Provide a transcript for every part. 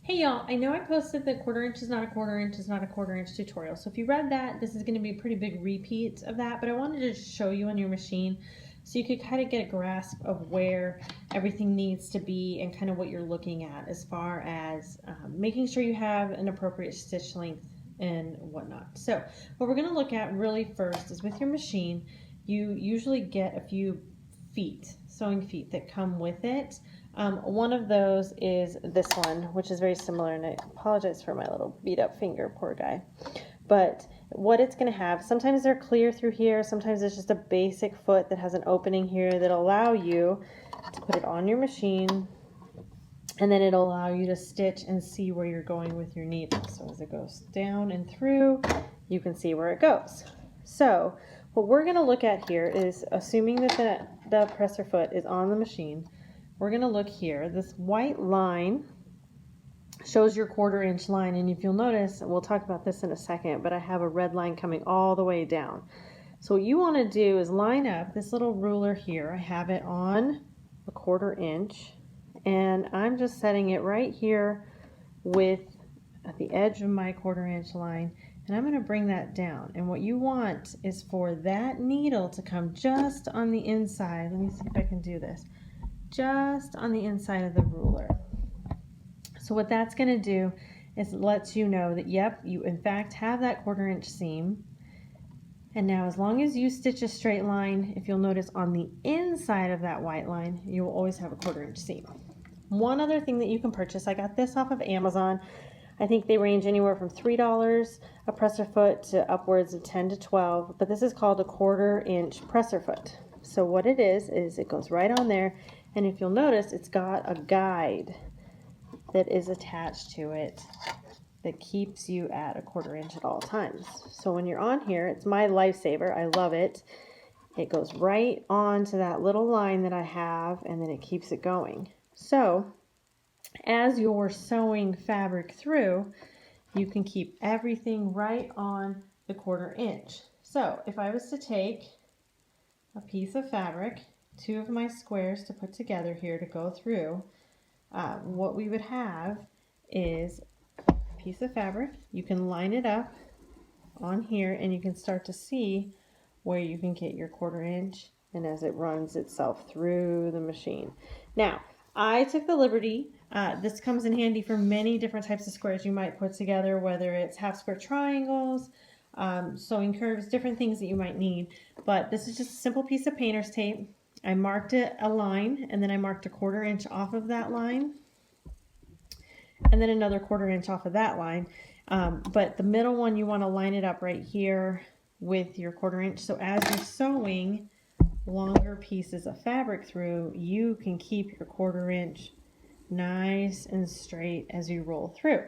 Hey y'all, I know I posted the quarter inch is not a quarter inch is not a quarter inch tutorial. So if you read that, this is going to be a pretty big repeat of that, but I wanted to show you on your machine so you could kind of get a grasp of where everything needs to be and kind of what you're looking at as far as making sure you have an appropriate stitch length and whatnot. So what we're going to look at really first is with your machine, you usually get a few feet, sewing feet that come with it. One of those is this one, which is very similar, and I apologize for my little beat up finger, poor guy. But what it's going to have, sometimes they're clear through here, sometimes it's just a basic foot that has an opening here that'll allow you to put it on your machine, and then it'll allow you to stitch and see where you're going with your needle. So as it goes down and through, you can see where it goes. So what we're going to look at here is, assuming that the presser foot is on the machine, we're going to look here. This white line shows your quarter inch line, and if you'll notice, we'll talk about this in a second, but I have a red line coming all the way down. So what you want to do is line up this little ruler here. I have it on a quarter inch, and I'm just setting it right here at the edge of my quarter inch line, and I'm going to bring that down. And what you want is for that needle to come just on the inside. Let me see if I can do this. Just on the inside of the ruler. So what that's going to do is it lets you know that, yep, you in fact have that quarter inch seam. And now as long as you stitch a straight line, if you'll notice on the inside of that white line, you will always have a quarter inch seam. One other thing that you can purchase, I got this off of Amazon. I think they range anywhere from $3 a presser foot to upwards of 10 to 12, but this is called a quarter inch presser foot. So what it is it goes right on there, and if you'll notice, it's got a guide that is attached to it that keeps you at a quarter inch at all times. So when you're on here, it's my lifesaver. I love it. It goes right onto that little line that I have, and then it keeps it going. So as you're sewing fabric through, you can keep everything right on the quarter inch. So if I was to take a piece of fabric, two of my squares to put together here to go through, what we would have is a piece of fabric. You can line it up on here, and you can start to see where you can get your quarter inch, and as it runs itself through the machine. Now, I took the liberty, this comes in handy for many different types of squares you might put together, whether it's half square triangles, sewing curves, different things that you might need. But this is just a simple piece of painter's tape. I marked it a line, and then I marked a quarter inch off of that line, and then another quarter inch off of that line. But the middle one, you want to line it up right here with your quarter inch. So as you're sewing longer pieces of fabric through, you can keep your quarter inch nice and straight as you roll through.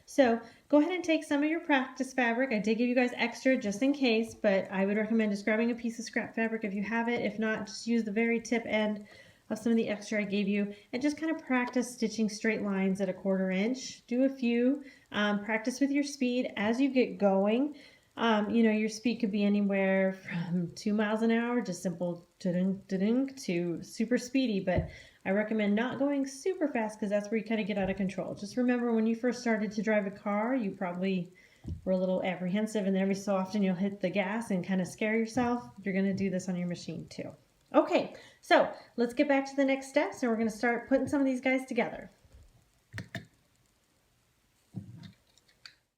So go ahead and take some of your practice fabric. I did give you guys extra just in case, but I would recommend just grabbing a piece of scrap fabric if you have it. If not, just use the very tip end of some of the extra I gave you, and just kind of practice stitching straight lines at a quarter inch. Do a few, practice with your speed as you get going. You know, your speed could be anywhere from 2 miles an hour, just simple to super speedy, but I recommend not going super fast because that's where you kind of get out of control. Just remember, when you first started to drive a car, you probably were a little apprehensive, and then every so often you'll hit the gas and kind of scare yourself. You're going to do this on your machine too. Okay, so let's get back to the next steps, and we're going to start putting some of these guys together.